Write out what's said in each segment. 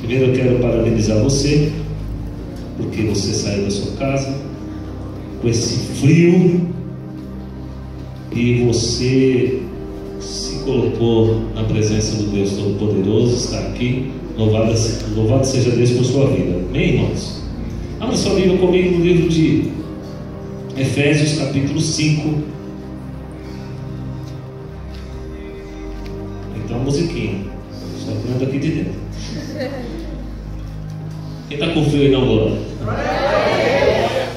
Primeiro eu quero parabenizar você, porque você saiu da sua casa com esse frio e você se colocou na presença do Deus Todo-Poderoso, está aqui. Louvado seja Deus por sua vida. Amém, irmãos? Abra sua Bíblia comigo no livro de Efésios, capítulo 5. Então, musiquinha. Só canta aqui de dentro. Quem está com frio aí, não, Lula?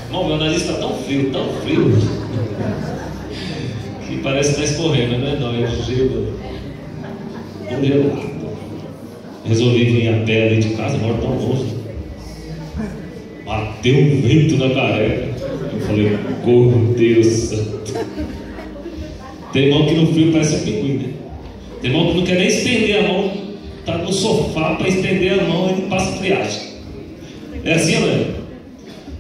Irmão, meu nariz está tão frio, que parece que está escorrendo, né? Não, é gelo. Congelado. Resolvi vir a pé ali de casa, moro tão longe. Bateu um vento na careca. Eu falei, Deus santo. Tem irmão que no frio parece um pinguim, né? Tem irmão que não quer nem estender a mão, tá no sofá para estender a mão e passa friagem. É assim, não é?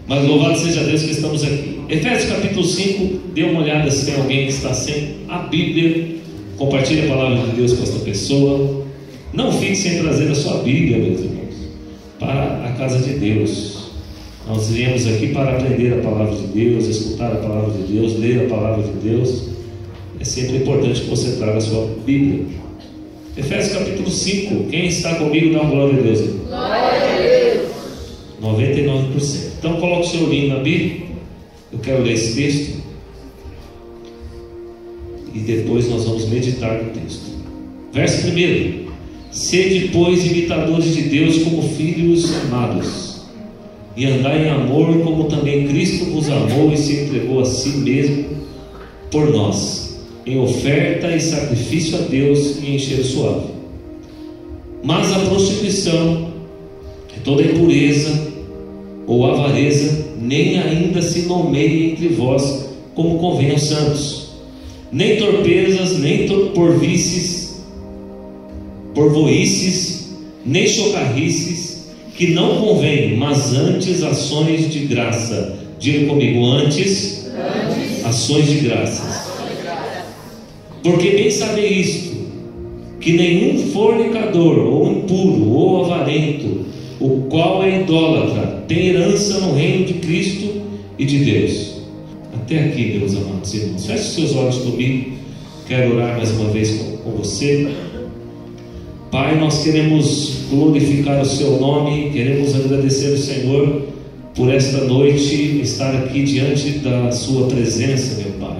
Mas louvado seja Deus que estamos aqui. Efésios capítulo 5, dê uma olhada se tem alguém que está sem a Bíblia. Compartilhe a palavra de Deus com esta pessoa. Não fique sem trazer a sua Bíblia, meus irmãos, para a casa de Deus. Nós viemos aqui para aprender a palavra de Deus, escutar a palavra de Deus, ler a palavra de Deus. É sempre importante que você traga a sua Bíblia. Efésios capítulo 5. Quem está comigo, dá uma glória a Deus. Glória a Deus. 99%. Então coloque o seu olhinho na Bíblia. Eu quero ler esse texto e depois nós vamos meditar no texto. Verso 1: Sede, pois, imitadores de Deus como filhos amados, e andai em amor, como também Cristo vos amou e se entregou a si mesmo por nós, em oferta e sacrifício a Deus e em cheiro suave. Mas a prostituição, toda impureza ou avareza, nem ainda se nomeie entre vós como convém aos santos, nem torpezas, nem porvoices, nem chocarrices, que não convém, mas antes ações de graça. Diga comigo, antes ações de graças. Porque bem sabeis isto, que nenhum fornicador, ou impuro, ou avarento, o qual é idólatra, tem herança no reino de Cristo e de Deus. Até aqui, meus amados irmãos. Feche os seus olhos comigo. Quero orar mais uma vez com você. Pai, nós queremos glorificar o seu nome, queremos agradecer ao Senhor por esta noite estar aqui diante da sua presença, meu Pai.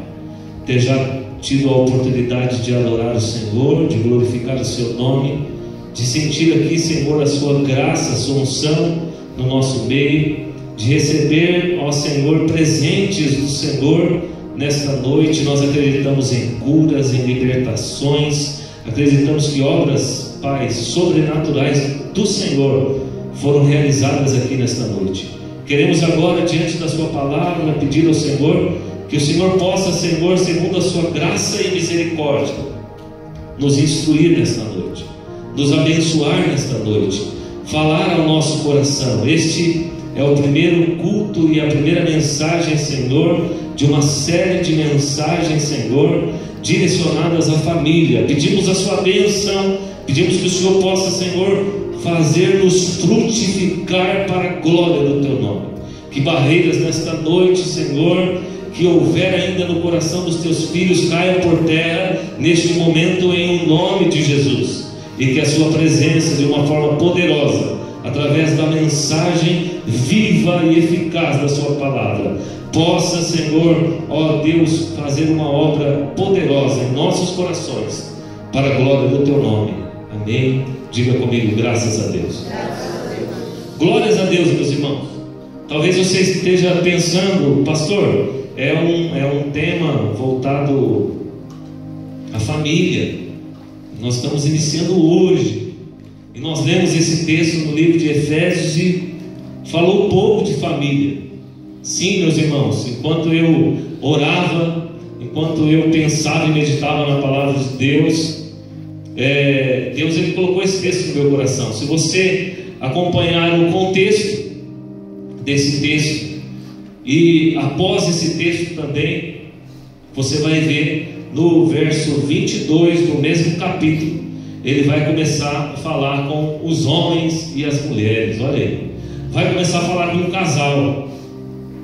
Ter já tido a oportunidade de adorar o Senhor, de glorificar o seu nome, de sentir aqui, Senhor, a sua graça, a sua unção no nosso meio, de receber, ó Senhor, presentes do Senhor nesta noite. Nós acreditamos em curas, em libertações, acreditamos que obras, Pai, sobrenaturais do Senhor foram realizadas aqui nesta noite. Queremos agora, diante da sua palavra, pedir ao Senhor que o Senhor possa, Senhor, segundo a sua graça e misericórdia, nos instruir nesta noite, nos abençoar nesta noite, falar ao nosso coração. Este é o primeiro culto e a primeira mensagem, Senhor, de uma série de mensagens, Senhor, direcionadas à família. Pedimos a sua bênção, pedimos que o Senhor possa, Senhor, fazer-nos frutificar para a glória do teu nome. Que barreiras nesta noite, Senhor, que houver ainda no coração dos teus filhos, caiam por terra neste momento, em nome de Jesus. E que a sua presença, de uma forma poderosa, através da mensagem viva e eficaz da sua palavra, possa, Senhor, ó Deus, fazer uma obra poderosa em nossos corações, para a glória do teu nome. Amém. Diga comigo, graças a Deus. Glórias a Deus, meus irmãos. Talvez você esteja pensando, pastor, é um tema voltado à família. Nós estamos iniciando hoje, e nós lemos esse texto no livro de Efésios e falou um pouco de família. Sim, meus irmãos, enquanto eu orava, enquanto eu pensava e meditava na palavra de Deus, Deus ele colocou esse texto no meu coração. Se você acompanhar o contexto desse texto, e após esse texto também, você vai ver no verso 22 do mesmo capítulo, ele vai começar a falar com os homens e as mulheres. Olha aí, vai começar a falar com um casal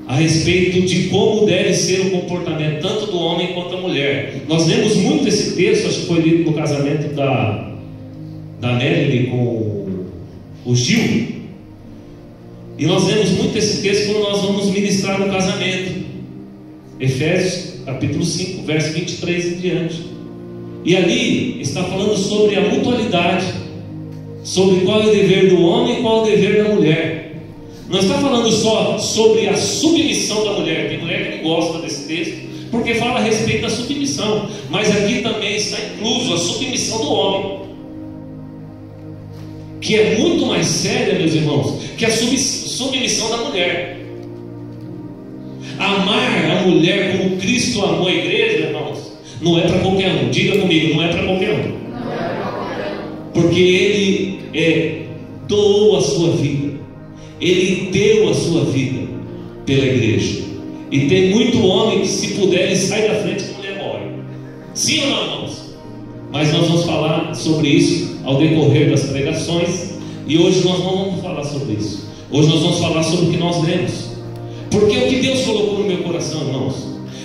a respeito de como deve ser o comportamento tanto do homem quanto da mulher. Nós lemos muito esse texto, acho que foi lido no casamento da Nelly com o Gil, e nós lemos muito esse texto quando nós vamos ministrar no casamento. Efésios capítulo 5, verso 23 em diante. E ali está falando sobre a mutualidade, sobre qual é o dever do homem e qual é o dever da mulher. Não está falando só sobre a submissão da mulher. Tem mulher que não gosta desse texto, porque fala a respeito da submissão, mas aqui também está incluso a submissão do homem, que é muito mais séria, meus irmãos, que a submissão da mulher. Amar a mulher como Cristo amou a igreja, irmãos, não é para qualquer um. Diga comigo, não é para qualquer um. Não é para qualquer um. Porque Ele doou a sua vida, Ele deu a sua vida pela igreja. E tem muito homem que, se puder, ele sai da frente quando a mulher morre. Sim ou não, irmãos? Mas nós vamos falar sobre isso ao decorrer das pregações. E hoje nós não vamos falar sobre isso. Hoje nós vamos falar sobre o que nós lemos. Porque o que Deus colocou no meu coração, irmãos,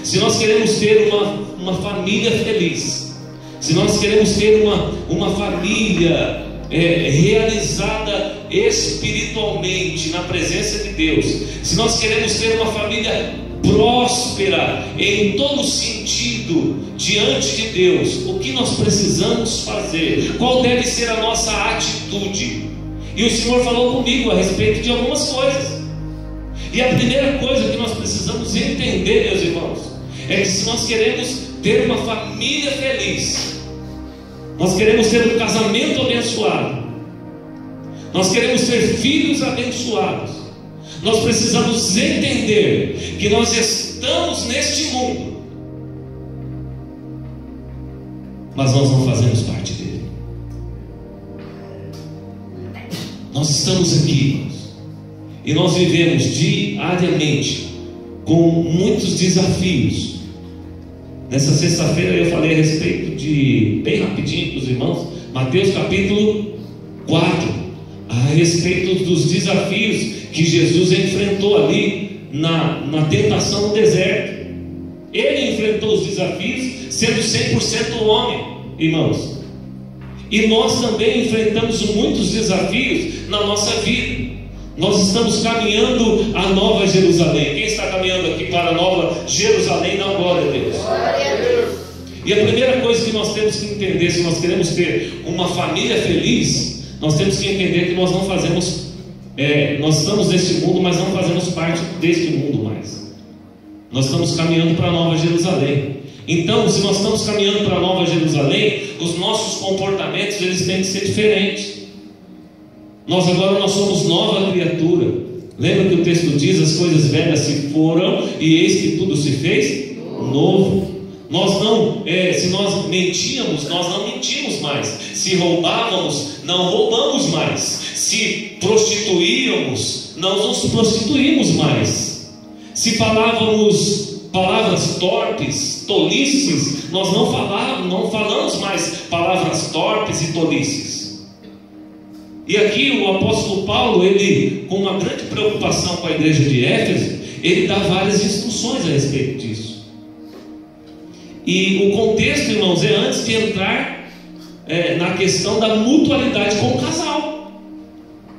se nós queremos ter uma família feliz, se nós queremos ter uma família realizada espiritualmente na presença de Deus, se nós queremos ter uma família próspera em todo sentido diante de Deus, o que nós precisamos fazer? Qual deve ser a nossa atitude? E o Senhor falou comigo a respeito de algumas coisas. E a primeira coisa que nós precisamos entender, meus irmãos, é que se nós queremos ter uma família feliz, nós queremos ter um casamento abençoado, nós queremos ter filhos abençoados, nós precisamos entender que nós estamos neste mundo, mas nós não fazemos parte dele. Nós estamos aqui, irmãos, e nós vivemos diariamente com muitos desafios. Nessa sexta-feira eu falei a respeito de, bem rapidinho para os irmãos, Mateus capítulo 4, a respeito dos desafios que Jesus enfrentou ali na tentação no deserto. Ele enfrentou os desafios sendo 100% homem, irmãos. E nós também enfrentamos muitos desafios na nossa vida. Nós estamos caminhando a Nova Jerusalém. Quem está caminhando aqui para a Nova Jerusalém? Dá glória a Deus. Glória a Deus. E a primeira coisa que nós temos que entender, se nós queremos ter uma família feliz, nós temos que entender que nós não fazemos, nós estamos neste mundo, mas não fazemos parte deste mundo mais. Nós estamos caminhando para a Nova Jerusalém. Então, se nós estamos caminhando para a Nova Jerusalém, os nossos comportamentos eles têm que ser diferentes. Nós somos nova criatura. Lembra que o texto diz: as coisas velhas se foram e eis que tudo se fez novo. Se nós mentíamos, nós não mentimos mais. Se roubávamos, não roubamos mais. Se prostituíamos, não nos prostituímos mais. Se falávamos palavras torpes, tolices, nós não falamos mais palavras torpes e tolices. E aqui o apóstolo Paulo, ele, com uma grande preocupação com a igreja de Éfeso, ele dá várias instruções a respeito disso. E o contexto, irmãos, é antes de entrar na questão da mutualidade com o casal.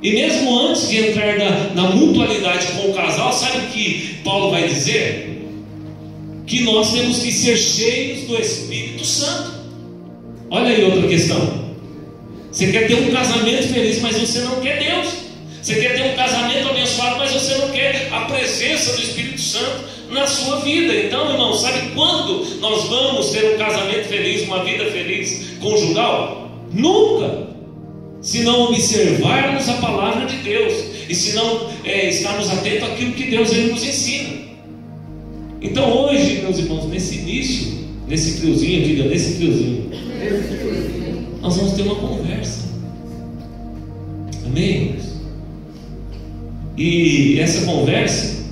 E mesmo antes de entrar na mutualidade com o casal, sabe o que Paulo vai dizer? Que nós temos que ser cheios do Espírito Santo. Olha aí outra questão. Você quer ter um casamento feliz, mas você não quer Deus. Você quer ter um casamento abençoado, mas você não quer a presença do Espírito Santo na sua vida. Então, irmão, sabe quando nós vamos ter um casamento feliz, uma vida feliz conjugal? Nunca, se não observarmos a palavra de Deus e se não estarmos atentos àquilo que Deus ele nos ensina. Então hoje, meus irmãos, nesse início, nesse friozinho, diga, nesse friozinho, nós vamos ter uma conversa. Amém, irmãos? E essa conversa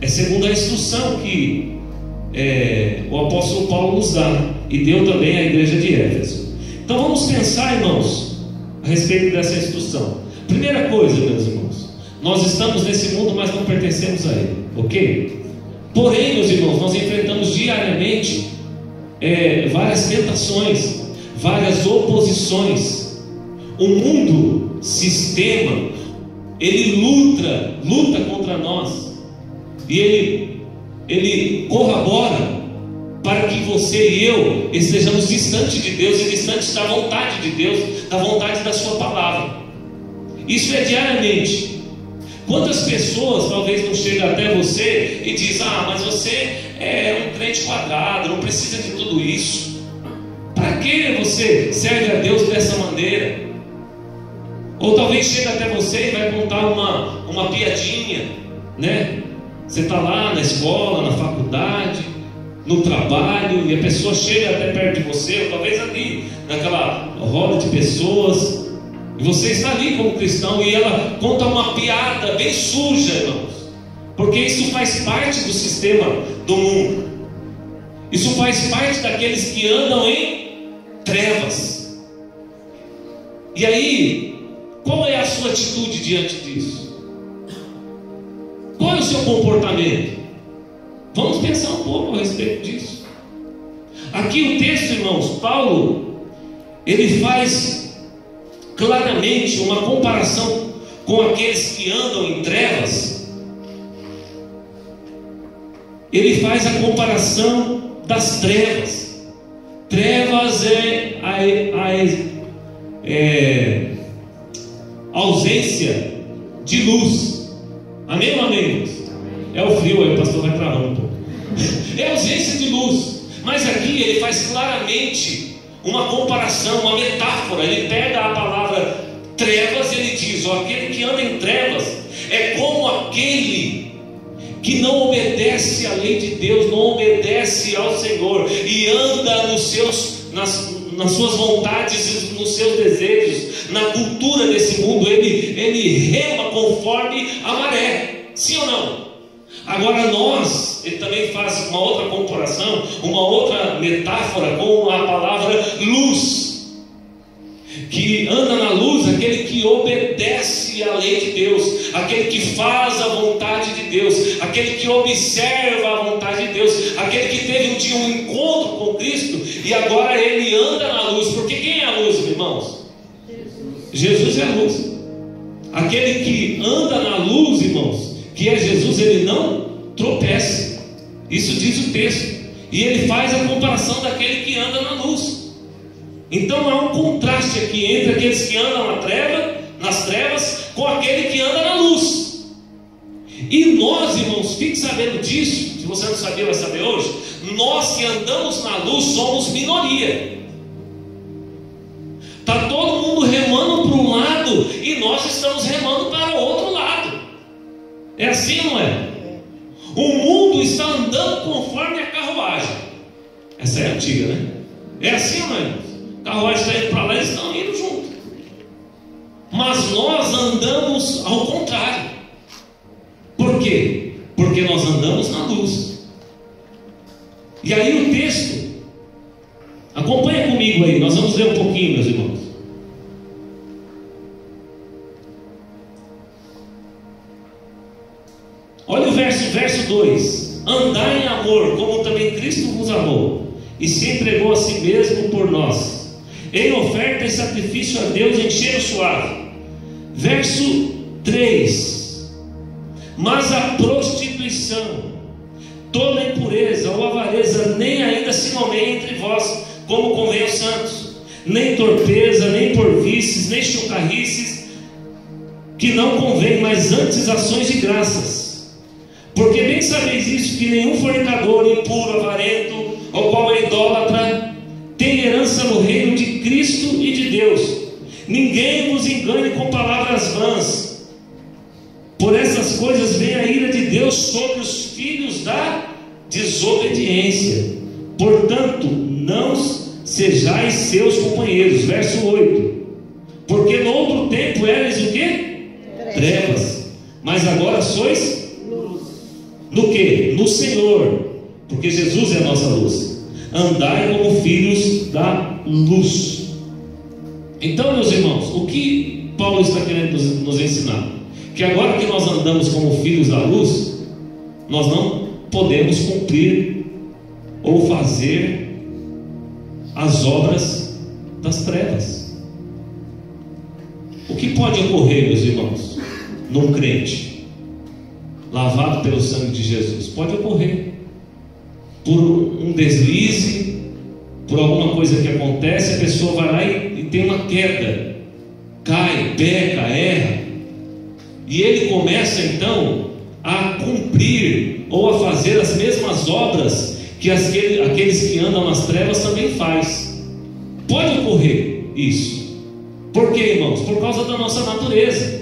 é segundo a instrução que o apóstolo Paulo nos dá e deu também à igreja de Éfeso. Então vamos pensar, irmãos, a respeito dessa instrução. Primeira coisa, meus irmãos, nós estamos nesse mundo, mas não pertencemos a ele, ok? Porém, meus irmãos, nós enfrentamos diariamente várias tentações, várias oposições. O mundo, sistema, ele luta contra nós, e ele corrobora para que você e eu estejamos distantes de Deus e distantes da vontade de Deus, da vontade da sua palavra. Isso é diariamente. Quantas pessoas talvez não chegam até você e dizem: mas você é um crente quadrado, não precisa de tudo isso. Para que você serve a Deus dessa maneira? Ou talvez chega até você e vai contar uma piadinha, né? Você está lá na escola, na faculdade, no trabalho, e a pessoa chega até perto de você, ou talvez ali, naquela roda de pessoas, e você está ali como cristão, e ela conta uma piada bem suja, irmãos, porque isso faz parte do sistema do mundo, isso faz parte daqueles que andam em trevas. E aí, qual é a sua atitude diante disso? Qual é o seu comportamento? Vamos pensar um pouco a respeito disso. Aqui o texto, irmãos, Paulo, ele faz claramente uma comparação com aqueles que andam em trevas. Ele faz a comparação das trevas. Trevas é a ausência de luz. Amém ou amém? É o frio, aí o pastor vai travando um pouco. É a ausência de luz. Mas aqui ele faz claramente uma comparação, uma metáfora. Ele pega a palavra trevas e ele diz: aquele que anda em trevas é como aquele que não obedece à lei de Deus, não obedece ao Senhor e anda nas suas vontades, nos seus desejos, na cultura desse mundo. Ele rema conforme a maré. Sim ou não? Agora ele também faz uma outra comparação, uma outra metáfora com a palavra luz. Que anda na luz aquele que obedece à lei de Deus, aquele que faz a vontade de Deus, aquele que observa a vontade de Deus, aquele que teve um dia um encontro com Cristo e agora ele anda na luz. Porque quem é a luz, irmãos? Jesus é a luz. Aquele que anda na luz, irmãos, que é Jesus, ele não tropeça. Isso diz o texto. E ele faz a comparação daquele que anda na luz. Então há um contraste aqui entre aqueles que andam nas trevas com aquele que anda na luz. E nós, irmãos, fique sabendo disso. Se você não sabia, vai saber hoje. Nós que andamos na luz somos minoria. Está todo mundo remando para um lado e nós estamos remando para o outro lado. É assim, não é? O mundo está andando conforme a carruagem. Essa é a antiga, né? É assim, não é? A carruagem está indo para lá e eles estão indo junto. Mas nós andamos ao contrário. Por quê? Porque nós andamos na luz. E aí o texto, acompanha comigo aí, nós vamos ler um pouquinho, meus irmãos. Olha o verso 2: andai em amor, como também Cristo vos amou, e se entregou a si mesmo por nós, em oferta e sacrifício a Deus em cheiro suave. Verso 3: mas a prostituição, toda impureza ou avareza, nem ainda se nomeia entre vós, como convém aos santos, nem torpeza, nem porvices, nem chocarrices, que não convém, mas antes ações de graças. Porque bem sabeis isso, que nenhum fornicador, impuro, avarento, ou qual é idólatra, tem herança no reino de Cristo e de Deus. Ninguém vos engane com palavras vãs. Por essas coisas vem a ira de Deus sobre os filhos da desobediência. Portanto, não sejais seus companheiros. Verso 8: porque no outro tempo erais o quê? Trevas. Mas agora sois no que? No Senhor, porque Jesus é a nossa luz. Andai como filhos da luz. Então, meus irmãos, o que Paulo está querendo nos ensinar? Que agora que nós andamos como filhos da luz, nós não podemos cumprir ou fazer as obras das trevas. O que pode ocorrer, meus irmãos, num crente lavado pelo sangue de Jesus? Pode ocorrer por um deslize, por alguma coisa que acontece, a pessoa vai lá e tem uma queda, cai, peca, erra, e ele começa então a cumprir ou a fazer as mesmas obras que aqueles que andam nas trevas também faz. Pode ocorrer isso. Por quê, irmãos? Por causa da nossa natureza.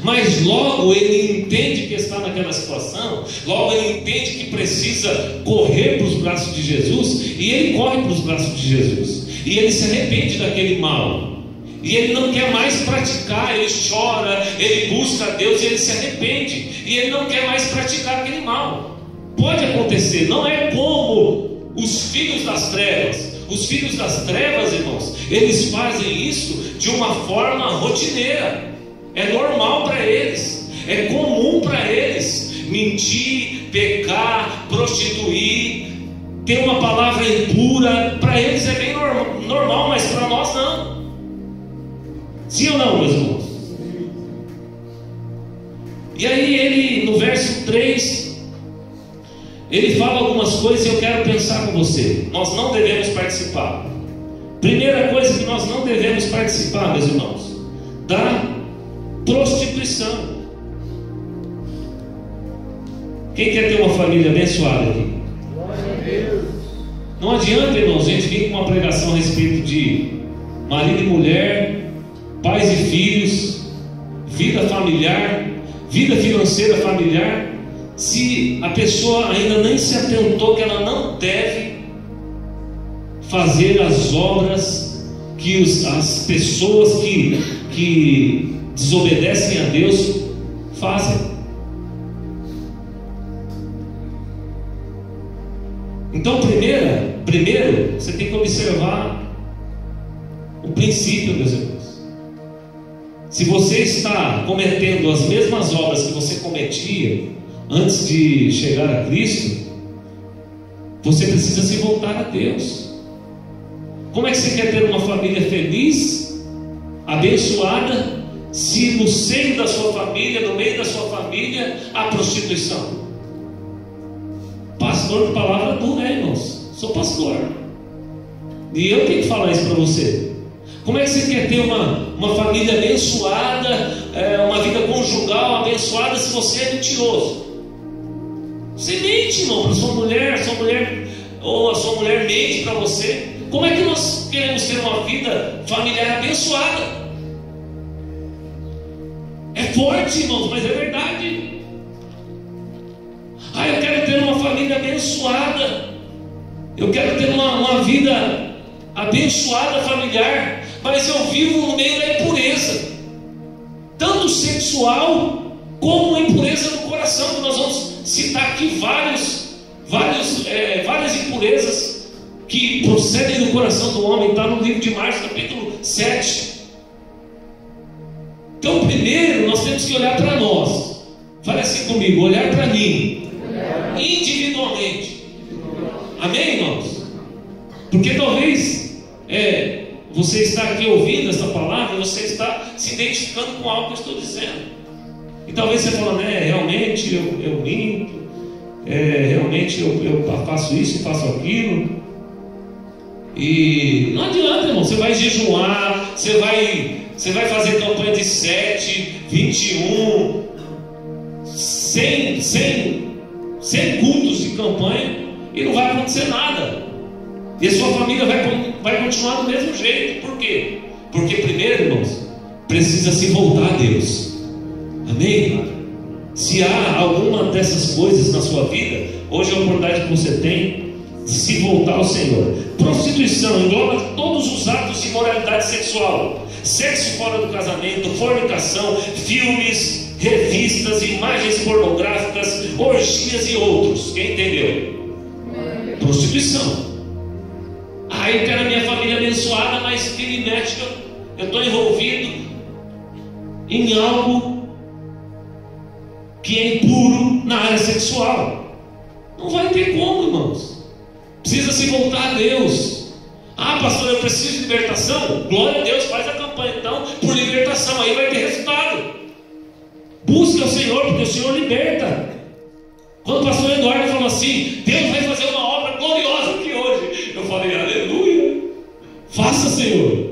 Mas logo ele entende que está naquela situação, logo ele entende que precisa correr para os braços de Jesus, e ele corre para os braços de Jesus, e ele se arrepende daquele mal, e ele não quer mais praticar, ele chora, ele busca a Deus, e ele se arrepende, e ele não quer mais praticar aquele mal. Pode acontecer, não é como os filhos das trevas. Os filhos das trevas, irmãos, eles fazem isso de uma forma rotineira. É normal para eles, é comum para eles mentir, pecar, prostituir, ter uma palavra impura. Para eles é bem normal, mas para nós não. Sim ou não, meus irmãos? E aí ele, no verso 3, ele fala algumas coisas e eu quero pensar com você. Nós não devemos participar. Primeira coisa que nós não devemos participar, meus irmãos, da prostituição. Quem quer ter uma família abençoada aqui? Não adianta, irmãos, a gente vir com uma pregação a respeito de marido e mulher, pais e filhos, vida familiar, vida financeira familiar, se a pessoa ainda nem se atentou que ela não deve fazer as obras que as pessoas que desobedecem a Deus fazem. Então, primeiro você tem que observar o princípio, meus irmãos. Se você está cometendo as mesmas obras que você cometia antes de chegar a Cristo, você precisa se voltar a Deus. Como é que você quer ter uma família feliz, abençoada, se no seio da sua família, no meio da sua família, há prostituição? Pastor de palavra dura, né, irmãos? Sou pastor, e eu tenho que falar isso para você. Como é que você quer ter uma família abençoada, uma vida conjugal abençoada, se você é mentiroso? Você mente, irmão, para sua mulher, ou a sua mulher mente para você. Como é que nós queremos ter uma vida familiar abençoada? É forte, irmãos, mas é verdade. Eu quero ter uma família abençoada, eu quero ter uma vida abençoada familiar, mas eu vivo no meio da impureza, tanto sexual como impureza do coração, que nós vamos citar aqui várias impurezas que procedem do coração do homem. Está no livro de Marcos, capítulo 7. Então, primeiro nós temos que olhar para nós. Fale assim comigo: olhar para mim individualmente. Amém, irmãos? Porque talvez você está aqui ouvindo essa palavra, você está se identificando com algo que eu estou dizendo, e talvez você fale, realmente eu minto, realmente eu faço isso, faço aquilo. E não adianta, irmão. Você vai jejuar, você vai fazer campanha de 7, 21, 100 cultos de campanha, e não vai acontecer nada, e a sua família vai continuar do mesmo jeito. Por quê? Porque primeiro, irmãos, precisa se voltar a Deus. Amém? Se há alguma dessas coisas na sua vida, hoje é a oportunidade que você tem de se voltar ao Senhor. Prostituição engloba todos os atos de imoralidade sexual: sexo fora do casamento, fornicação, filmes, revistas, imagens pornográficas, orgias e outros. Quem entendeu? Prostituição. Eu quero a minha família abençoada, mas vira e mexe eu estou envolvido em algo que é impuro na área sexual. Não vai ter como, irmãos. Precisa se voltar a Deus. Ah, pastor, eu preciso de libertação. Glória a Deus, faz a campanha então por libertação, aí vai ter resultado. Busque ao Senhor, porque o Senhor liberta. Quando o pastor Eduardo falou assim, Deus vai fazer uma obra gloriosa aqui hoje, eu falei, aleluia, faça, Senhor.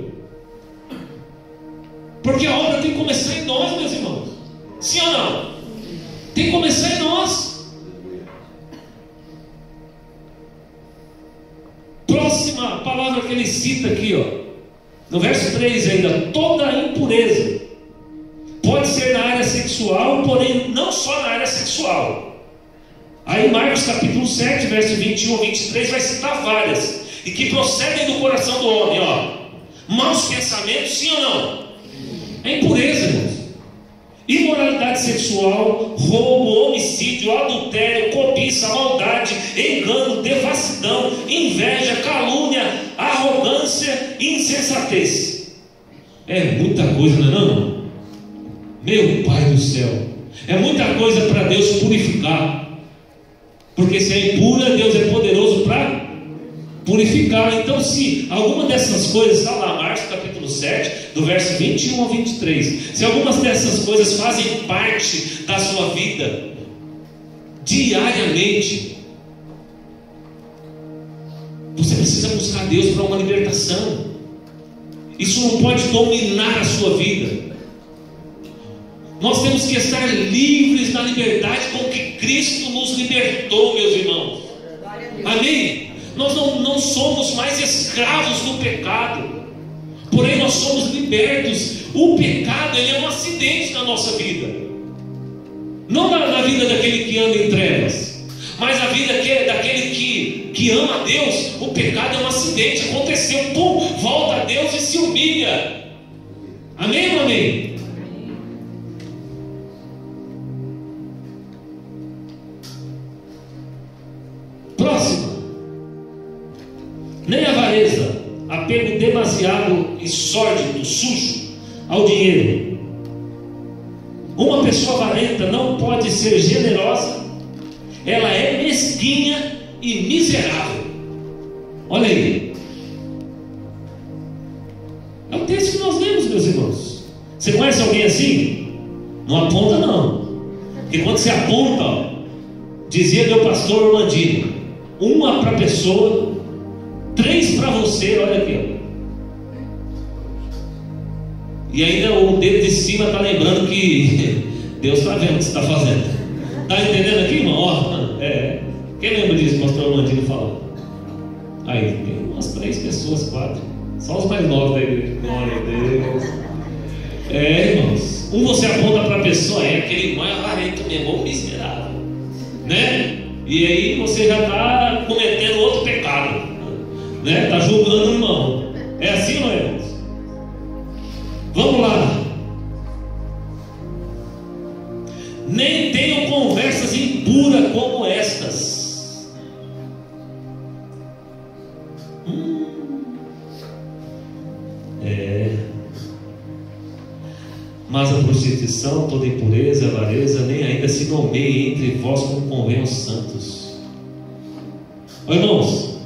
Porque a obra tem que começar em nós, meus irmãos. Sim ou não? Tem que começar em nós. Próxima palavra que ele cita aqui, no verso 3 ainda, toda impureza pode ser na área sexual, porém não só na área sexual. Aí Marcos capítulo 7, verso 21 a 23 vai citar várias, e que procedem do coração do homem, maus pensamentos, sim ou não? É impureza, irmãos. Imoralidade sexual, roubo, homicídio, adultério, cobiça, maldade, engano, devassidão, inveja, calúnia, arrogância e insensatez. É muita coisa, não é não? Meu Pai do céu, é muita coisa para Deus purificar. Porque se é impura, Deus é poderoso para purificar. Então, se alguma dessas coisas, está lá, Marcos capítulo 7, do verso 21 ao 23, se algumas dessas coisas fazem parte da sua vida, diariamente, você precisa buscar Deus para uma libertação. Isso não pode dominar a sua vida. Nós temos que estar livres na liberdade com que Cristo nos libertou, meus irmãos. Amém? Nós não somos mais escravos do pecado, porém nós somos libertos. O pecado, ele é um acidente na nossa vida, não na vida daquele que anda em trevas, mas na vida daquele que ama a Deus. O pecado é um acidente, aconteceu, pum, volta a Deus e se humilha. Amém ou amém? Próxima. Nem avareza, apego demasiado e sórdido, sujo ao dinheiro. Uma pessoa avarenta não pode ser generosa, ela é mesquinha e miserável. Olha aí, é o texto que nós lemos, meus irmãos. Você conhece alguém assim? Não aponta não, porque quando você aponta, dizia meu pastor Orlandino, uma para a pessoa, 3 para você. Olha aqui, e ainda o dedo de cima está lembrando que Deus está vendo o que você está fazendo. Está entendendo aqui, irmão? Quem lembra disso, o pastor Orlandino falou? Aí tem umas 3 pessoas, 4, só os mais novos da igreja. Glória a Deus. Irmãos, você aponta para a pessoa, aquele irmão é avarento mesmo, ou miserável, né? E aí você já está cometendo outro pecado, né? Está julgando o irmão. É assim, não é, irmãos? Vamos lá. Nem tenham conversas impuras como estas. Mas a prostituição, toda impureza, avareza, nem ainda se nomeie entre vós como convém aos santos. Ô, irmãos,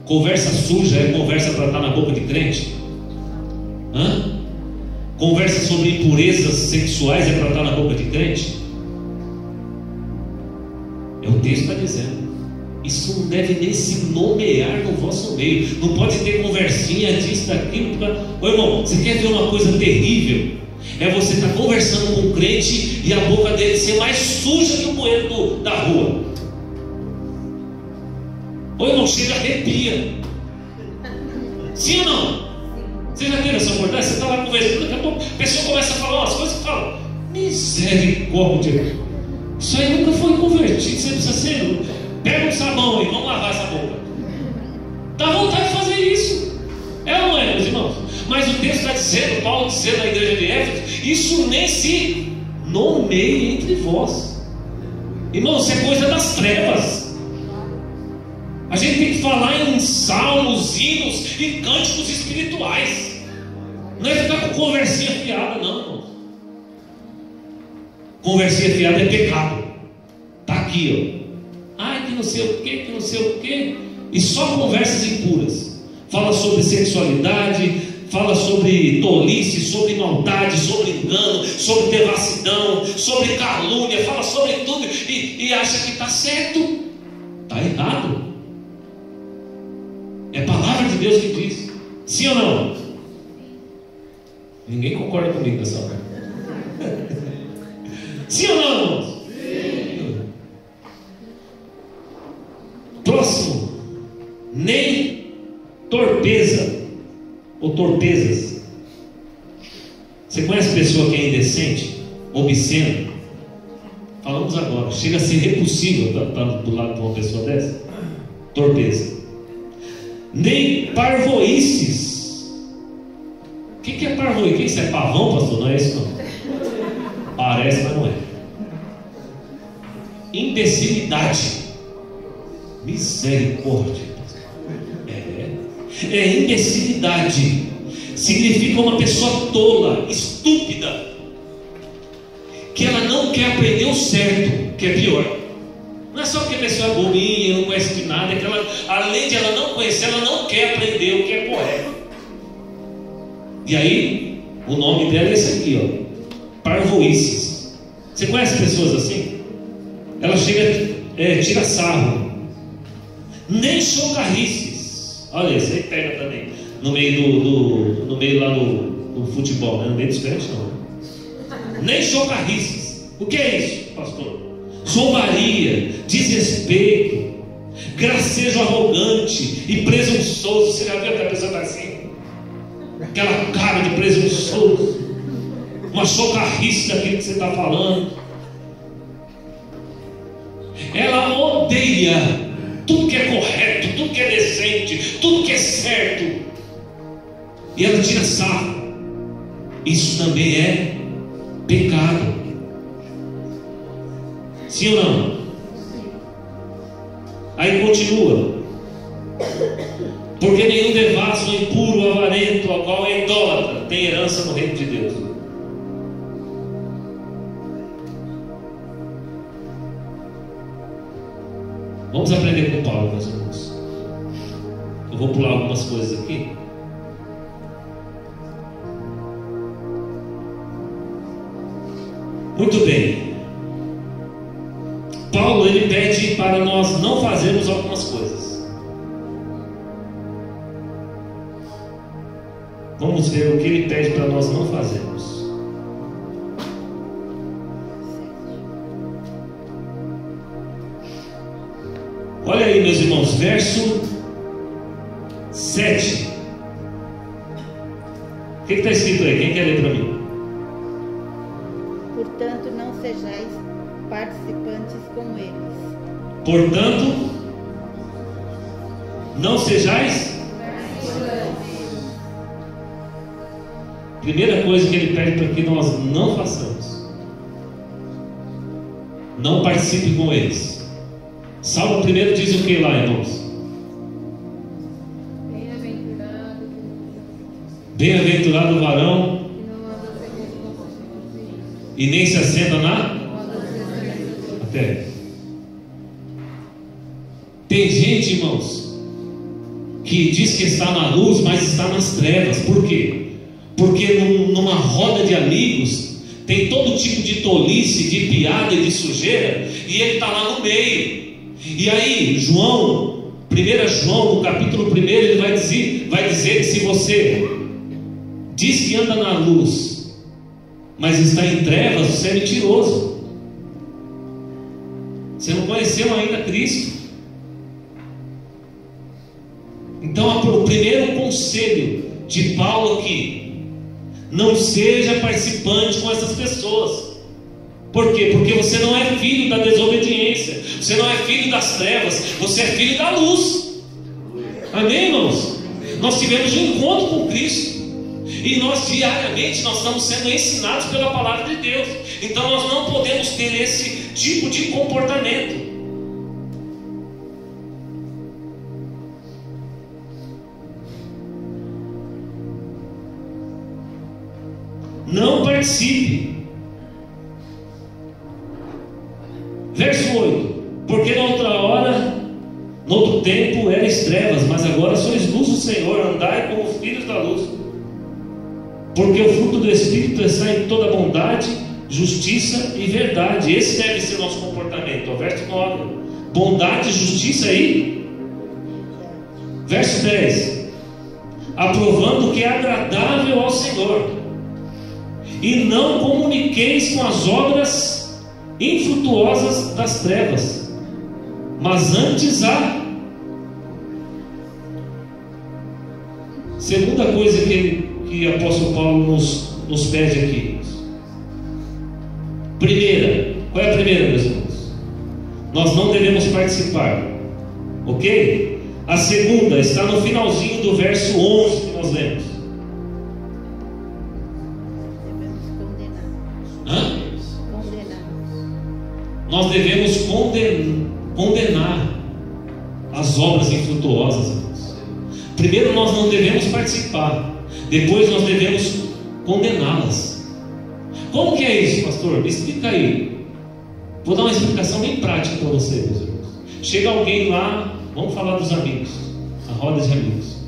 conversa suja é conversa para estar na boca de crente? Conversa sobre impurezas sexuais é para estar na boca de crente? É o texto que está dizendo. Isso não deve nem se nomear no vosso meio. Não pode ter conversinha disso, daquilo. Ô, irmão, você quer ver uma coisa terrível? É você estar conversando com um crente e a boca dele ser mais suja que o bueiro da rua. Ô, irmão, chega, arrepia. Sim ou não? Você já teve essa oportunidade? Você está lá conversando, daqui a pouco a pessoa começa a falar umas coisas que fala, misericórdia, isso aí nunca foi convertido. Você precisa ser, pega um sabão e vamos lavar essa boca. Dá vontade de fazer isso. É ou não é, meus irmãos? Mas o texto está dizendo, Paulo dizendo na igreja de Éfeso, isso nem se nomeie entre vós. Irmão, isso é coisa das trevas. A gente tem que falar em salmos, hinos e cânticos espirituais. Não é ficar conversinha fiada, não, irmão. Conversinha fiada é pecado. Está aqui, ó. Ai, que não sei o que, que não sei o que. E só conversas impuras. Fala sobre sexualidade, fala sobre tolice, sobre maldade, sobre engano, sobre devassidão, sobre calúnia, fala sobre tudo e acha que está certo. Está errado. É a palavra de Deus que diz. Sim ou não? Ninguém concorda comigo nessa hora. Sim ou não, irmãos? Sim. Próximo. Nem torpeza ou torpezas. Você conhece pessoa que é indecente, obscena? Falamos agora. Chega a ser repulsivo estar do lado de uma pessoa dessa. Torpeza. Nem parvoices. O que é parvoice? Isso é pavão, pastor? Não é isso não. Parece, mas não é. Imbecilidade. Misericórdia. É imbecilidade. Significa uma pessoa tola, estúpida, que ela não quer aprender o certo, que é pior. Não é só porque a pessoa é bobinha, não conhece de nada, é que ela, além de ela não conhecer, ela não quer aprender o que é correto. E aí, o nome dela é esse aqui, ó, parvoices. Você conhece pessoas assim? Ela chega, tira sarro. Nem chocarrices. Olha, isso aí pega também. No meio lá do futebol, né? No meio dos crentes não. Nem chocarrices. O que é isso, pastor? Zombaria, desrespeito, gracejo arrogante e presunçoso. Você já viu que a pessoa está assim? Aquela cara de presunçoso, uma chocarrice daquilo que você está falando. Ela odeia tudo que é correto, tudo que é decente, tudo que é certo, e ela tira sarro. Isso também é pecado. Sim ou não? Aí continua. Porque nenhum devasso, impuro, avarento, ao qual é idólatra, tem herança no reino de Deus. Vamos aprender com Paulo, meus irmãos. Eu vou pular algumas coisas aqui. Muito bem. Paulo, ele pede para nós não fazermos algumas coisas. Vamos ver o que ele pede para nós não fazermos. Olha aí, meus irmãos, verso 7. O que está escrito aí? Quem quer ler para mim? Portanto, não sejais participantes com eles. Portanto, não sejais. Primeira coisa que ele pede para que nós não façamos: não participe com eles. Salmo primeiro diz o que lá, irmãos? Bem-aventurado o varão e nem se assenta na terra. Tem gente, irmãos, que diz que está na luz, mas está nas trevas. Por quê? Porque numa roda de amigos tem todo tipo de tolice, de piada e de sujeira, e ele está lá no meio. E aí, João, 1 João, no capítulo 1, ele vai dizer que se você diz que anda na luz, mas está em trevas, você é mentiroso. Você não conheceu ainda Cristo. Então, o primeiro conselho de Paulo aqui: não seja participante com essas pessoas. Por quê? Porque você não é filho da desobediência, você não é filho das trevas, você é filho da luz. Amém, irmãos? Nós tivemos um encontro com Cristo, e nós diariamente nós estamos sendo ensinados pela palavra de Deus. Então nós não podemos ter esse tipo de comportamento. Não participe. Verso 8: porque na outra hora, no outro tempo, erais trevas, mas agora sois luz do Senhor, andai como filhos da luz. Porque o fruto do Espírito está em toda bondade, justiça e verdade. Esse deve ser o nosso comportamento. O verso 9: bondade, justiça e verso 10: aprovando o que é agradável ao Senhor, e não comuniqueis com as obras infrutuosas das trevas, mas antes a segunda coisa que o apóstolo Paulo nos pede aqui. Primeira, qual é a primeira, meus irmãos? Nós não devemos participar, ok? A segunda está no finalzinho do verso 11 que nós lemos. Devemos condenar. Hã? Condenar. Nós devemos condenar as obras infrutuosas, irmãos. Primeiro nós não devemos participar, depois nós devemos condená-las. Como que é isso, pastor? Me explica aí. Vou dar uma explicação bem prática para você, meus irmãos. Chega alguém lá, vamos falar dos amigos, a roda de amigos,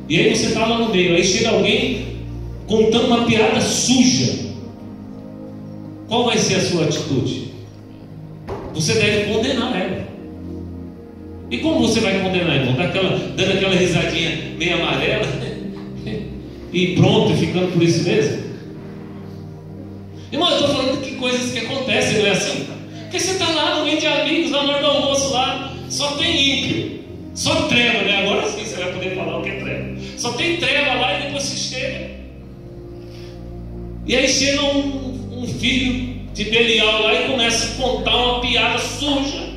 e aí você está lá no meio, aí chega alguém contando uma piada suja. Qual vai ser a sua atitude? Você deve condenar ela. E como você vai condenar, irmão? Dando aquela risadinha meio amarela e pronto, ficando por isso mesmo? Irmão, eu estou falando que coisas que acontecem, não é assim? Porque você está lá no meio de amigos, na hora do almoço lá, só tem ímpio, só treva, né? Agora sim você vai poder falar o que é treva. Só tem treva lá e depois você chega. E aí chega um filho de Belial lá e começa a contar uma piada suja.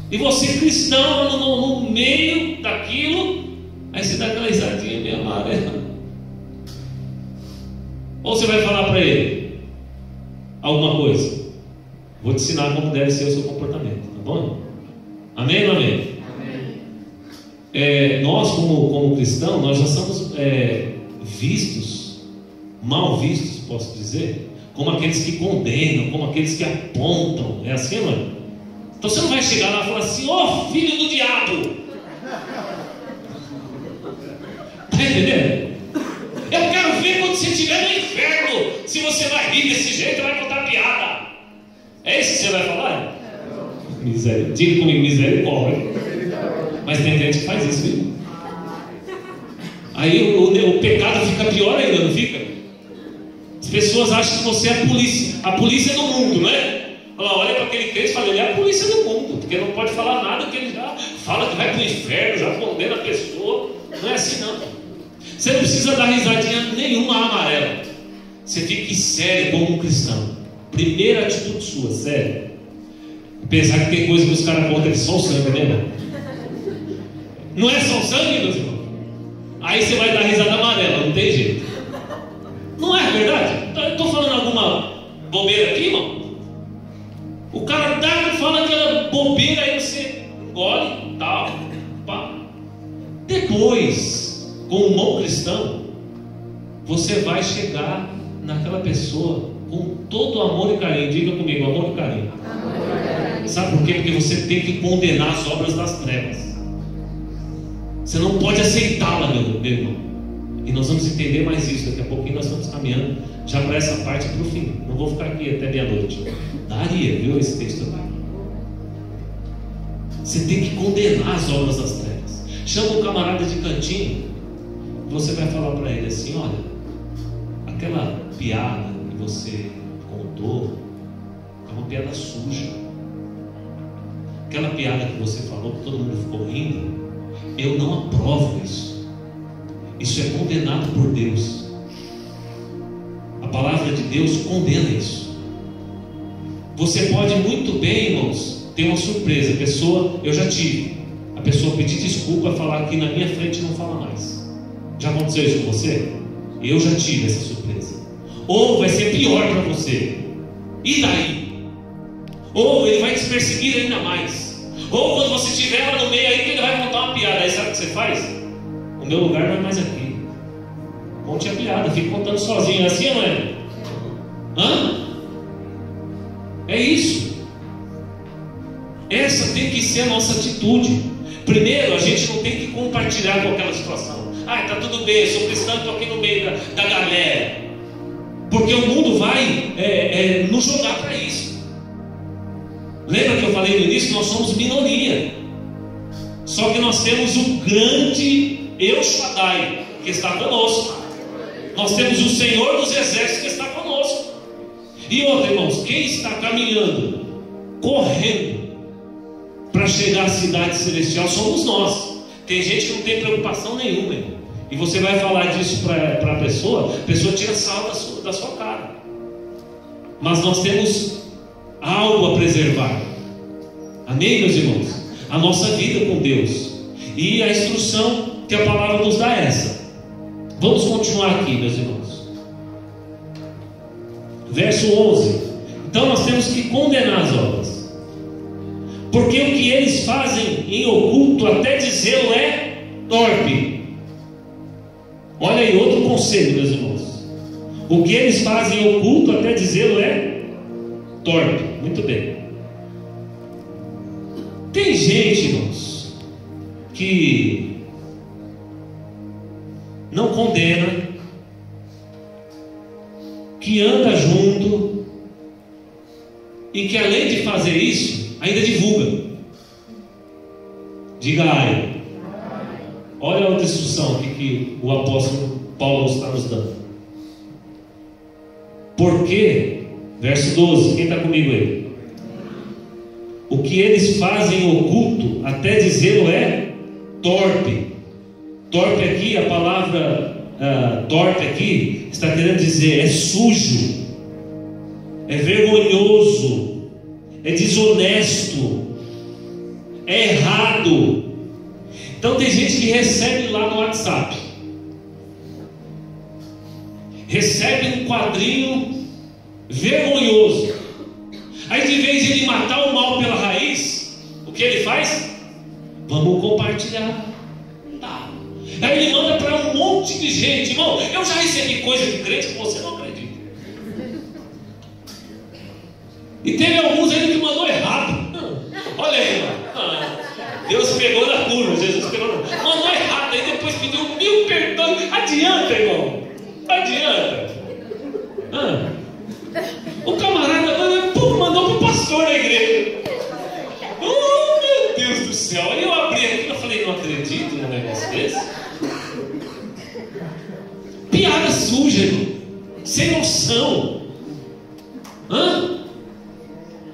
E você, cristão, no meio daquilo, aí você dá aquela risadinha meio amarela. Ou você vai falar para ele alguma coisa? Vou te ensinar como deve ser o seu comportamento, tá bom? Amém ou não amém? Amém. Nós, como cristãos, nós já somos vistos, mal vistos, posso dizer, como aqueles que condenam, como aqueles que apontam. É assim, não é? Então você não vai chegar lá e falar assim: ó, filho do diabo. Está entendendo? Eu quero ver quando você estiver no inferno, se você vai rir desse jeito e vai contar piada. É isso que você vai falar? Miséria. Diga comigo, misericórdia. Mas tem gente que faz isso, viu? Aí o pecado fica pior ainda, não fica? As pessoas acham que você é a polícia do mundo, não é? Ela olha para aquele crente e fala: ele é a polícia do mundo, porque não pode falar nada, que ele já fala que vai para o inferno, já condena a pessoa. Não é assim, não. Você não precisa dar risadinha nenhuma amarela. Você fique sério como um cristão. Primeira atitude sua, sério. Pensar que tem coisa que os caras contam, é só o sangue, né? Não é só o sangue, meus irmãos? Aí você vai dar risada amarela, não tem jeito. Não é verdade? Eu estou falando alguma bobeira aqui, irmão? O cara dá e fala aquela bobeira, aí você engole, tal, pá. Depois, como um bom cristão, você vai chegar naquela pessoa com todo amor e carinho. Diga comigo, amor e carinho. Sabe por quê? Porque você tem que condenar as obras das trevas. Você não pode aceitá-la, meu irmão. E nós vamos entender mais isso. Daqui a pouquinho nós estamos caminhando já para essa parte para o fim. Não vou ficar aqui até meia-noite. Daria, viu, esse texto aqui. Você tem que condenar as obras das trevas. Chama um camarada de cantinho. Você vai falar para ele assim: olha, aquela piada que você contou é uma piada suja. Aquela piada que você falou, que todo mundo ficou rindo, eu não aprovo isso. Isso é condenado por Deus. A palavra de Deus condena isso. Você pode muito bem, irmãos, ter uma surpresa. A pessoa, eu já tive, a pessoa pedir desculpa, falar que na minha frente não fala mais. Já aconteceu isso com você? Eu já tive essa surpresa. Ou vai ser pior para você. E daí? Ou ele vai te perseguir ainda mais. Ou quando você estiver lá no meio aí, que ele vai contar uma piada. Aí sabe o que você faz? O meu lugar não é mais aqui. Conte a piada, fique contando sozinho. É assim ou não é? É isso. Essa tem que ser a nossa atitude. Primeiro, a gente não tem que compartilhar com aquela situação. Tá tudo bem, eu sou cristão, estou aqui no meio da galera. Porque o mundo vai nos jogar para isso. Lembra que eu falei no início? Nós somos minoria. Só que nós temos o grande El Shaddai, que está conosco. Nós temos o Senhor dos Exércitos, que está conosco. E outra, irmãos, quem está caminhando, correndo para chegar à cidade celestial somos nós. Tem gente que não tem preocupação nenhuma, irmão. E você vai falar disso para a pessoa tira sal da sua cara. Mas nós temos algo a preservar. Amém, meus irmãos? A nossa vida com Deus. E a instrução que a palavra nos dá é essa. Vamos continuar aqui, meus irmãos. Verso 11. Então nós temos que condenar as obras, porque o que eles fazem em oculto, até dizê-lo é torpe. Olha aí, outro conselho, meus irmãos. O que eles fazem em oculto, até dizê-lo é torpe. Muito bem. Tem gente, irmãos, que não condena, que anda junto e que, além de fazer isso, ainda divulga. Diga ai. Olha a outra instrução que o apóstolo Paulo está nos dando. Porque, verso 12, quem está comigo aí? O que eles fazem oculto, até dizê-lo é torpe. Torpe aqui, a palavra torpe aqui, está querendo dizer é sujo, é vergonhoso, é desonesto, é errado. Então tem gente que recebe lá no WhatsApp, recebe um quadrinho vergonhoso. Aí, de vez de ele matar o mal pela raiz, o que ele faz? Vamos compartilhar. Aí ele manda para um monte de gente. Irmão, eu já recebi coisa de crente que você não acredita. E teve alguns ainda que mandou errado. Olha aí, irmão. Deus pegou na curva, Jesus pegou na curva. Mandou errado, aí depois pediu 1000 perdões. Adianta, irmão. Adianta. O camarada mandou para o pastor da igreja. Oh, meu Deus do céu. Aí eu abri aqui e eu falei, não acredito num negócio desse. Piada suja, irmão. Sem noção.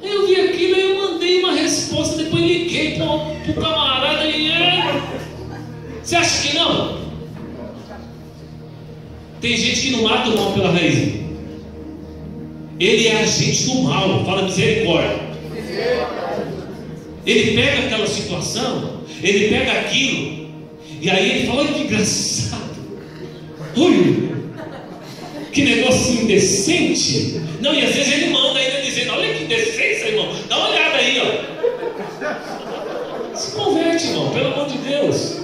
Eu vi aquilo e eu mandei uma resposta, depois liguei pro camarada e você acha que não? Tem gente que não mata o mal pela raiz. Ele é agente do mal, fala misericórdia. Ele pega aquela situação, ele pega aquilo, e aí ele fala, olha que engraçado. Olha, que negócio indecente. Não, e às vezes ele manda ainda dizendo, olha que indecência, irmão. Dá uma olhada aí, ó. Se converte, irmão, pelo amor de Deus.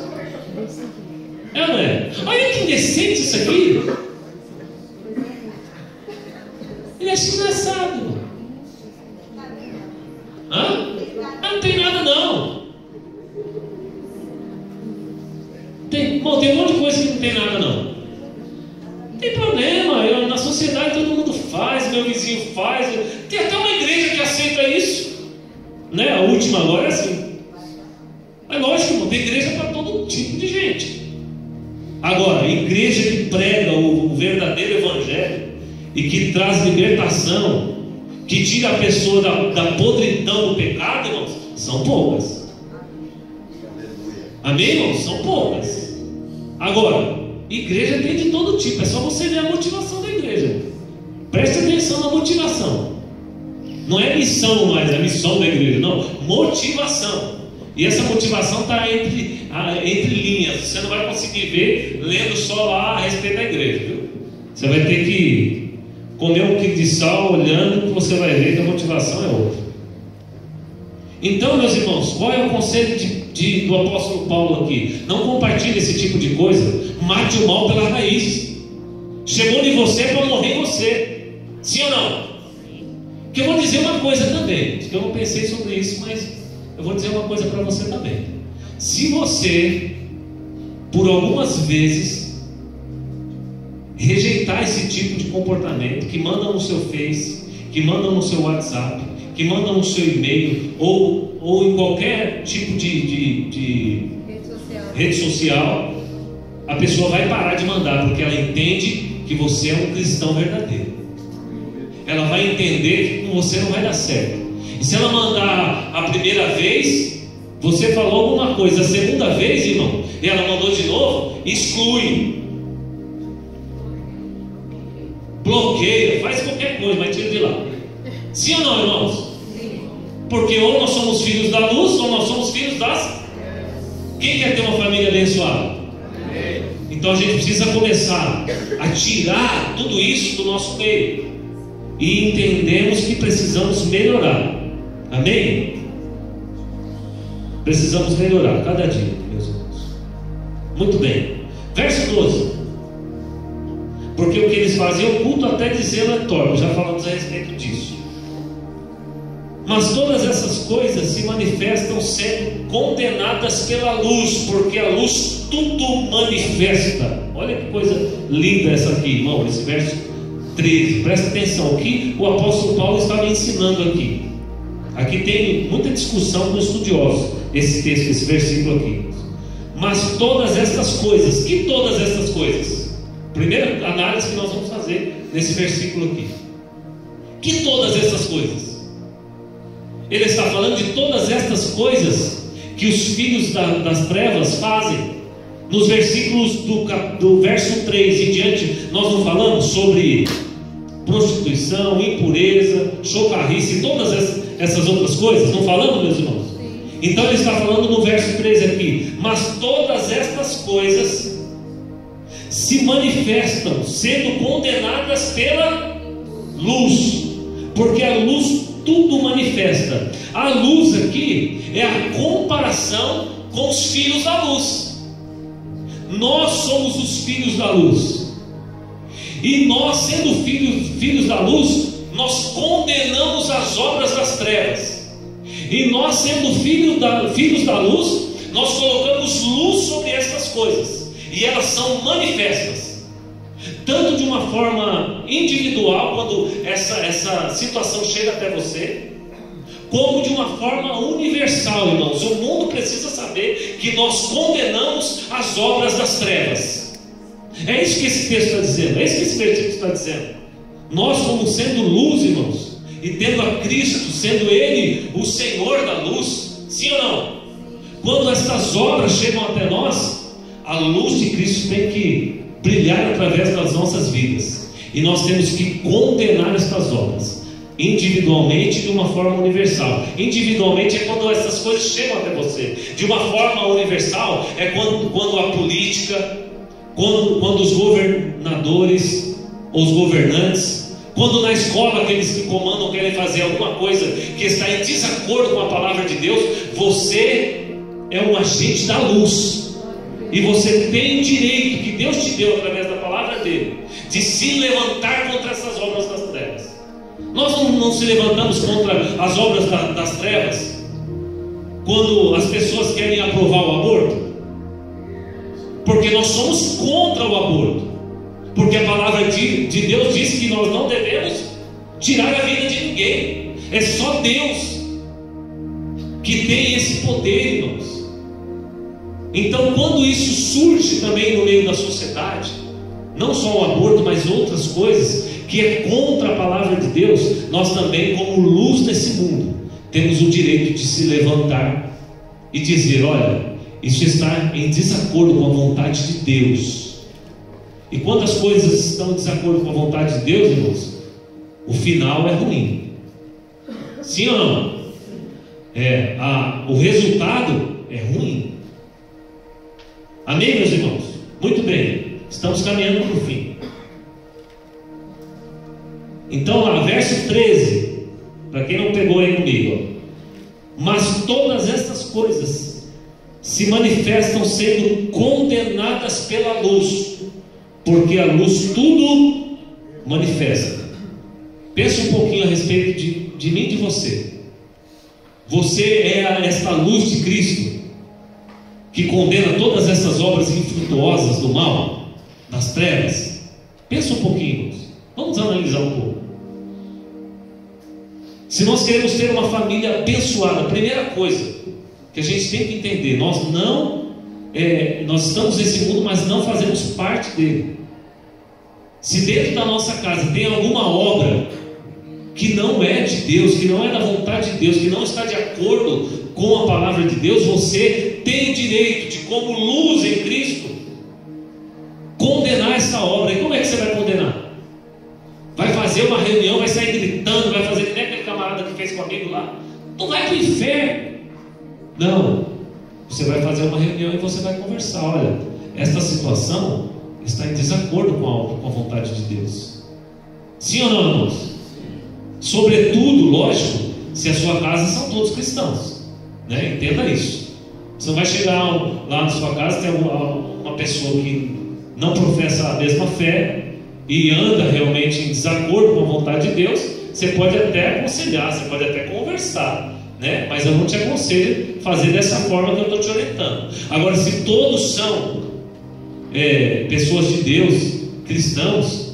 É, não é? Olha que indecente isso aqui. Ele acha engraçado, irmão. Não tem nada não. Irmão, tem um monte de coisa que não tem nada não. Não tem problema, na sociedade todo mundo faz, meu vizinho faz. Tem até uma igreja que aceita isso, né? A última agora é assim. É lógico, irmão, tem igreja para todo tipo de gente. Agora, igreja que prega o verdadeiro evangelho e que traz libertação, que tira a pessoa da podridão do pecado, irmãos, são poucas. Amém, irmãos? São poucas. Agora, igreja tem de todo tipo, é só você ver a motivação da igreja. Preste atenção na motivação. Não é missão mais, é a missão da igreja, não, motivação. E essa motivação está entre linhas. Você não vai conseguir ver lendo só lá a respeito da igreja, viu? Você vai ter que comer um quilo de sal olhando, que você vai ver que a motivação é outra. Então, meus irmãos, qual é o conselho do apóstolo Paulo aqui? Não compartilhe esse tipo de coisa. Mate o mal pela raiz. Chegou em você para morrer em você. Sim ou não? Que eu vou dizer uma coisa também, que eu não pensei sobre isso, mas eu vou dizer uma coisa para você também. Se você, por algumas vezes, rejeitar esse tipo de comportamento, que manda no seu Face, que manda no seu WhatsApp, que manda no seu e-mail, ou em qualquer tipo de rede social, a pessoa vai parar de mandar, porque ela entende que você é um cristão verdadeiro. Ela vai entender que com você não vai dar certo. E se ela mandar a primeira vez, você falou alguma coisa, a segunda vez, irmão, e ela mandou de novo, exclui, bloqueia, faz qualquer coisa, mas tira de lá. Sim ou não, irmãos? Porque ou nós somos filhos da luz, ou nós somos filhos das... Quem quer ter uma família abençoada? Então a gente precisa começar a tirar tudo isso do nosso meio. E entendemos que precisamos melhorar. Amém? Precisamos melhorar cada dia, meus irmãos. Muito bem. Verso 12. Porque o que eles faziam, o culto até dizê-lo é torto. Já falamos a respeito disso. Mas todas essas coisas se manifestam sendo condenadas pela luz, porque a luz tudo manifesta. Olha que coisa linda essa aqui, irmão, esse verso 13. Presta atenção, o que o apóstolo Paulo estava ensinando aqui. Aqui tem muita discussão com estudiosos, esse texto, esse versículo aqui. Mas todas essas coisas, que todas essas coisas? Primeira análise que nós vamos fazer nesse versículo aqui. Que todas essas coisas? Ele está falando de todas estas coisas que os filhos das trevas fazem. Nos versículos do verso 3 em diante, nós não falamos sobre prostituição, impureza, chocarrice, todas essas outras coisas? Não falamos, meus irmãos? Então ele está falando no verso 3 aqui. Mas todas estas coisas se manifestam, sendo condenadas pela luz, porque a luz tudo manifesta. A luz aqui é a comparação com os filhos da luz. Nós somos os filhos da luz, e nós, sendo filhos da luz, nós condenamos as obras das trevas. E nós, sendo filhos da luz, nós colocamos luz sobre estas coisas, e elas são manifestas, tanto de uma forma individual, quando essa situação chega até você, como de uma forma universal, irmãos. O mundo precisa saber que nós condenamos as obras das trevas. É isso que esse texto está dizendo, é isso que esse versículo está dizendo. Nós, como sendo luz, irmãos, e tendo a Cristo, sendo Ele o Senhor da luz, sim ou não? Quando estas obras chegam até nós, a luz de Cristo tem que brilhar através das nossas vidas, e nós temos que condenar estas obras, individualmente, de uma forma universal. Individualmente é quando essas coisas chegam até você. De uma forma universal é quando a política, quando os governadores, os governantes, quando na escola aqueles que comandam querem fazer alguma coisa que está em desacordo com a palavra de Deus, você é um agente da luz, e você tem o direito que Deus te deu através da palavra dele, de se levantar contra essas obras das trevas. Nós não se levantamos contra as obras das trevas quando as pessoas querem aprovar o aborto, porque nós somos contra o aborto, porque a palavra de Deus diz que nós não devemos tirar a vida de ninguém. É só Deus que tem esse poder, irmãos. Então, quando isso surge também no meio da sociedade, não só o aborto, mas outras coisas que é contra a palavra de Deus, nós também, como luz desse mundo, temos o direito de se levantar e dizer: olha, isso está em desacordo com a vontade de Deus. E quando as coisas estão em desacordo com a vontade de Deus, irmãos, o final é ruim. Sim ou não? O resultado é ruim. Amém, meus irmãos? Muito bem, estamos caminhando para o fim. Então lá, verso 13, para quem não pegou aí comigo, mas todas estas coisas se manifestam sendo condenadas pela luz, porque a luz tudo manifesta. Pense um pouquinho a respeito de mim e de você. Você é esta luz de Cristo que condena todas essas obras infrutuosas do mal, das trevas. Pensa um pouquinho, irmãos. Vamos analisar um pouco. Se nós queremos ter uma família abençoada, a primeira coisa que a gente tem que entender, nós estamos nesse mundo, mas não fazemos parte dele. Se dentro da nossa casa tem alguma obra que não é de Deus, que não é da vontade de Deus, que não está de acordo com a palavra de Deus, você tem o direito de, como luz em Cristo, condenar essa obra. E como é que você vai condenar? Vai fazer uma reunião, vai sair gritando, vai fazer que nem aquele camarada que fez comigo lá. Não vai para o inferno. Não. Você vai fazer uma reunião e você vai conversar. Olha, esta situação está em desacordo com a vontade de Deus. Sim ou não, irmãos? Sobretudo, lógico, se a sua casa são todos cristãos, né? Entenda isso. Você não vai chegar lá na sua casa, tem uma pessoa que não professa a mesma fé e anda realmente em desacordo com a vontade de Deus. Você pode até aconselhar, você pode até conversar, né? Mas eu não te aconselho fazer dessa forma que eu estou te orientando. Agora, se todos são pessoas de Deus, cristãos,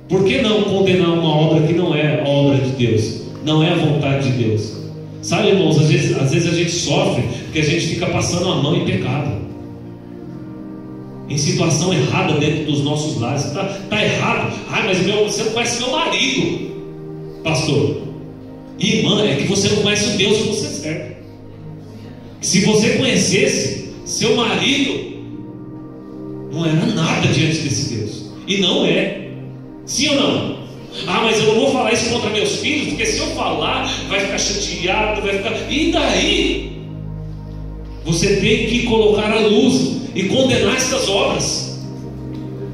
por que não condenar uma obra que não é a obra de Deus, não é a vontade de Deus? Sabe, irmãos, às vezes a gente sofre porque a gente fica passando a mão em pecado, em situação errada dentro dos nossos lares. Está errado. Mas você não conhece meu marido, pastor. Irmã, é que você não conhece o Deus que você serve. Se você conhecesse seu marido, não era nada diante desse Deus. E não é. Sim ou não? Mas eu não vou falar isso contra meus filhos, porque se eu falar, vai ficar chateado, vai ficar... E daí? Você tem que colocar a luz e condenar essas obras.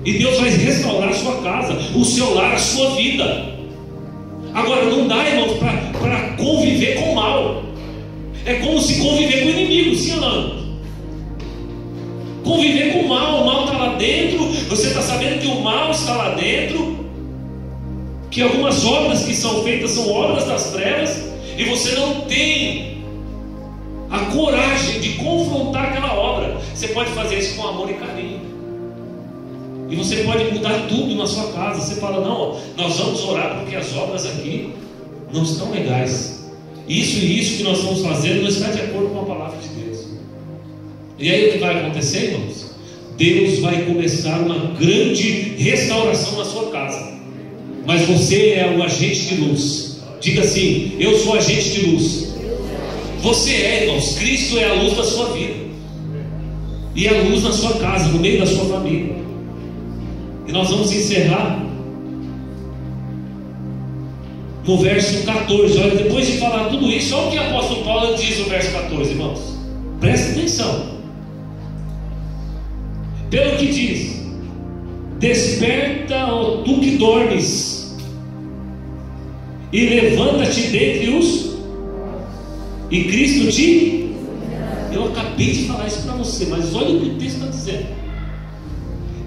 E Deus vai restaurar a sua casa, o seu lar, a sua vida. Agora, não dá, irmãos, para conviver com o mal. É como se conviver com o inimigo, sim ou não? Conviver com o mal está lá dentro. Você está sabendo que o mal está lá dentro, que algumas obras que são feitas são obras das trevas, e você não tem a coragem de confrontar aquela obra. Você pode fazer isso com amor e carinho, e você pode mudar tudo na sua casa. Você fala: não, nós vamos orar porque as obras aqui não estão legais. Isso e isso que nós estamos fazendo não está de acordo com a palavra de Deus. E aí o que vai acontecer, irmãos? Deus vai começar uma grande restauração na sua casa. Mas você é o agente de luz. Diga assim: eu sou agente de luz. Você é, irmãos. Cristo é a luz da sua vida, e a luz na sua casa, no meio da sua família. E nós vamos encerrar no verso 14. Olha, depois de falar tudo isso, olha o que o apóstolo Paulo diz no verso 14, irmãos. Presta atenção. Pelo que diz: desperta, ó tu que dormes, e levanta-te dentre os... E Cristo te... Eu acabei de falar isso para você, mas olha o que o texto está dizendo.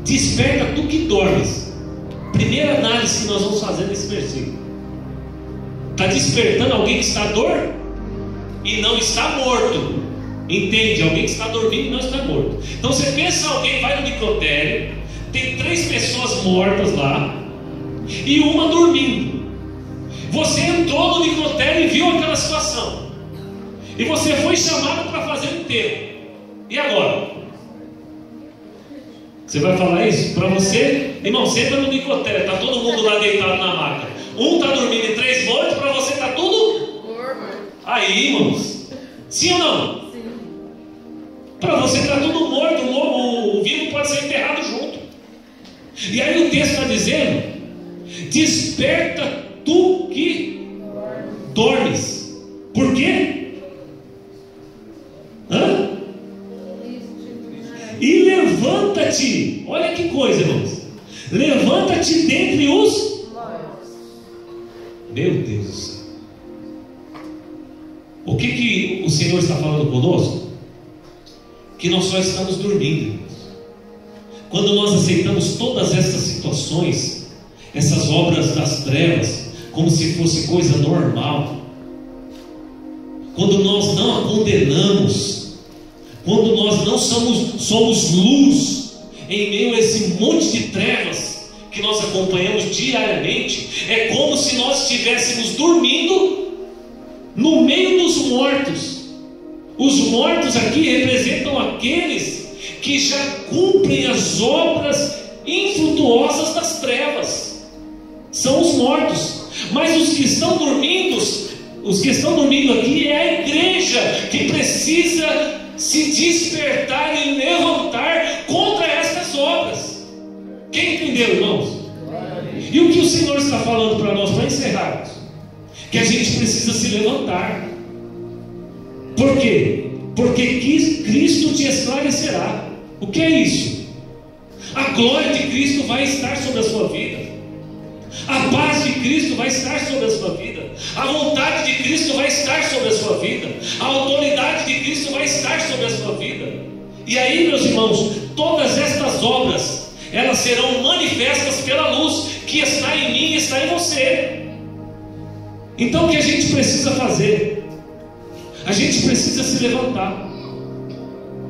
Desperta tu que dormes. Primeira análise que nós vamos fazer nesse versículo. Está despertando alguém que está dor e não está morto. Entende? Alguém que está dormindo e não está morto. Então você pensa, alguém vai no necrotério, tem 3 pessoas mortas lá e uma dormindo. Você entrou no necrotério e viu aquela situação, e você foi chamado para fazer o enterro. E agora? Você vai falar isso? Para você, irmão, você entra no necrotério, está todo mundo lá deitado na maca, um está dormindo e 3 mortos, para você está tudo aí, irmãos. Sim ou não? Para você está tudo morto, o vivo pode ser enterrado junto. E aí o texto está dizendo: desperta tu que dormes. Por quê? E levanta-te. Olha que coisa, irmãos. Levanta-te dentre os... Meu Deus do céu. O que o Senhor está falando conosco? Que nós só estamos dormindo. Quando nós aceitamos todas essas situações, essas obras das trevas, como se fosse coisa normal, quando nós não a condenamos, quando nós não somos luz em meio a esse monte de trevas que nós acompanhamos diariamente, é como se nós estivéssemos dormindo no meio dos mortos. Os mortos aqui representam aqueles que já cumprem as obras infrutuosas das trevas. São os mortos. Mas os que estão dormindo aqui é a igreja que precisa se despertar e levantar contra estas obras. Quem entendeu, irmãos? E o que o Senhor está falando para nós, para encerrar? Que a gente precisa se levantar. Por quê? Porque Cristo te esclarecerá. O que é isso? A glória de Cristo vai estar sobre a sua vida. A paz de Cristo vai estar sobre a sua vida. A vontade de Cristo vai estar sobre a sua vida. A autoridade de Cristo vai estar sobre a sua vida. E aí, meus irmãos, todas estas obras, elas serão manifestas pela luz que está em mim e está em você. Então o que a gente precisa fazer? A gente precisa se levantar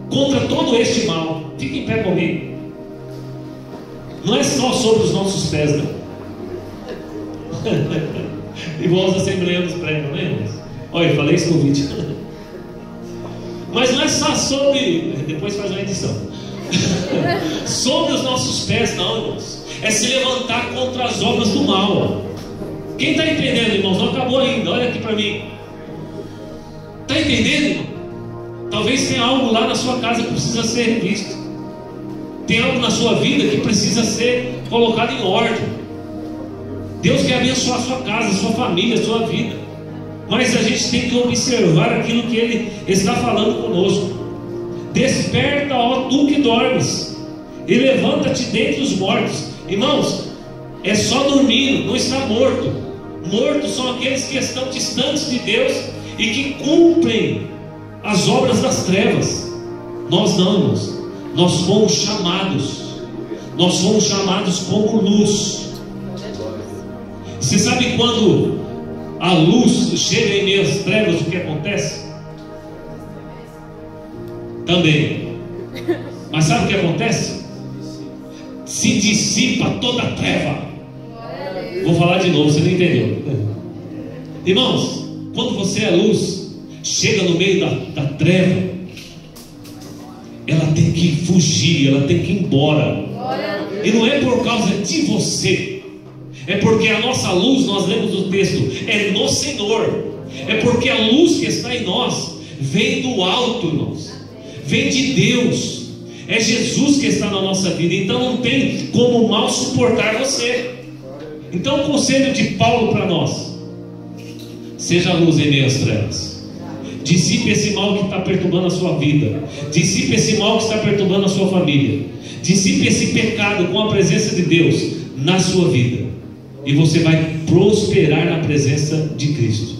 contra todo este mal. Fique em pé comigo. Não é só sobre os nossos pés, não. Igual os assembleanos pregam, né, irmãos? Olha, eu falei isso no vídeo. Mas não é só sobre. Depois faz uma edição. Sobre os nossos pés, não, irmãos. É se levantar contra as obras do mal. Quem está entendendo, irmãos? Não acabou ainda. Olha aqui para mim. Está entendendo, irmão? Talvez tenha algo lá na sua casa que precisa ser revisto. Tem algo na sua vida que precisa ser colocado em ordem. Deus quer abençoar a sua casa, a sua família, a sua vida. Mas a gente tem que observar aquilo que Ele está falando conosco. Desperta, ó tu que dormes, e levanta-te dentre os mortos. Irmãos, é só dormir, não está morto. Mortos são aqueles que estão distantes de Deus e que cumprem as obras das trevas. Nós não, irmãos. Nós fomos chamados. Nós fomos chamados como luz. Você sabe quando a luz chega em meio às trevas, o que acontece? Também. Mas sabe o que acontece? Se dissipa toda a treva. Vou falar de novo, você não entendeu. Irmãos, quando você é luz, chega no meio da treva, ela tem que fugir, ela tem que ir embora. E não é por causa de você, é porque a nossa luz, nós lemos o texto, é no Senhor. É porque a luz que está em nós vem do alto, irmãos. Vem de Deus. É Jesus que está na nossa vida. Então não tem como o mal suportar você. Então o conselho de Paulo para nós: seja a luz em meio às trevas. Dissipe esse mal que está perturbando a sua vida. Dissipe esse mal que está perturbando a sua família. Dissipe esse pecado com a presença de Deus na sua vida. E você vai prosperar na presença de Cristo.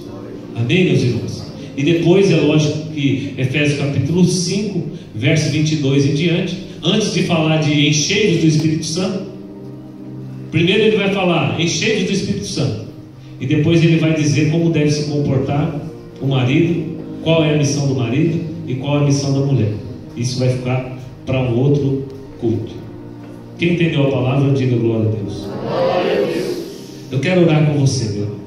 Amém, meus irmãos? E depois é lógico que Efésios capítulo 5, verso 22 em diante, antes de falar de encheios do Espírito Santo, primeiro ele vai falar encheios do Espírito Santo, e depois ele vai dizer como deve se comportar o marido, qual é a missão do marido e qual é a missão da mulher. Isso vai ficar para um outro culto. Quem entendeu a palavra, diga glória a Deus. Glória a Deus. Eu quero orar com você, meu.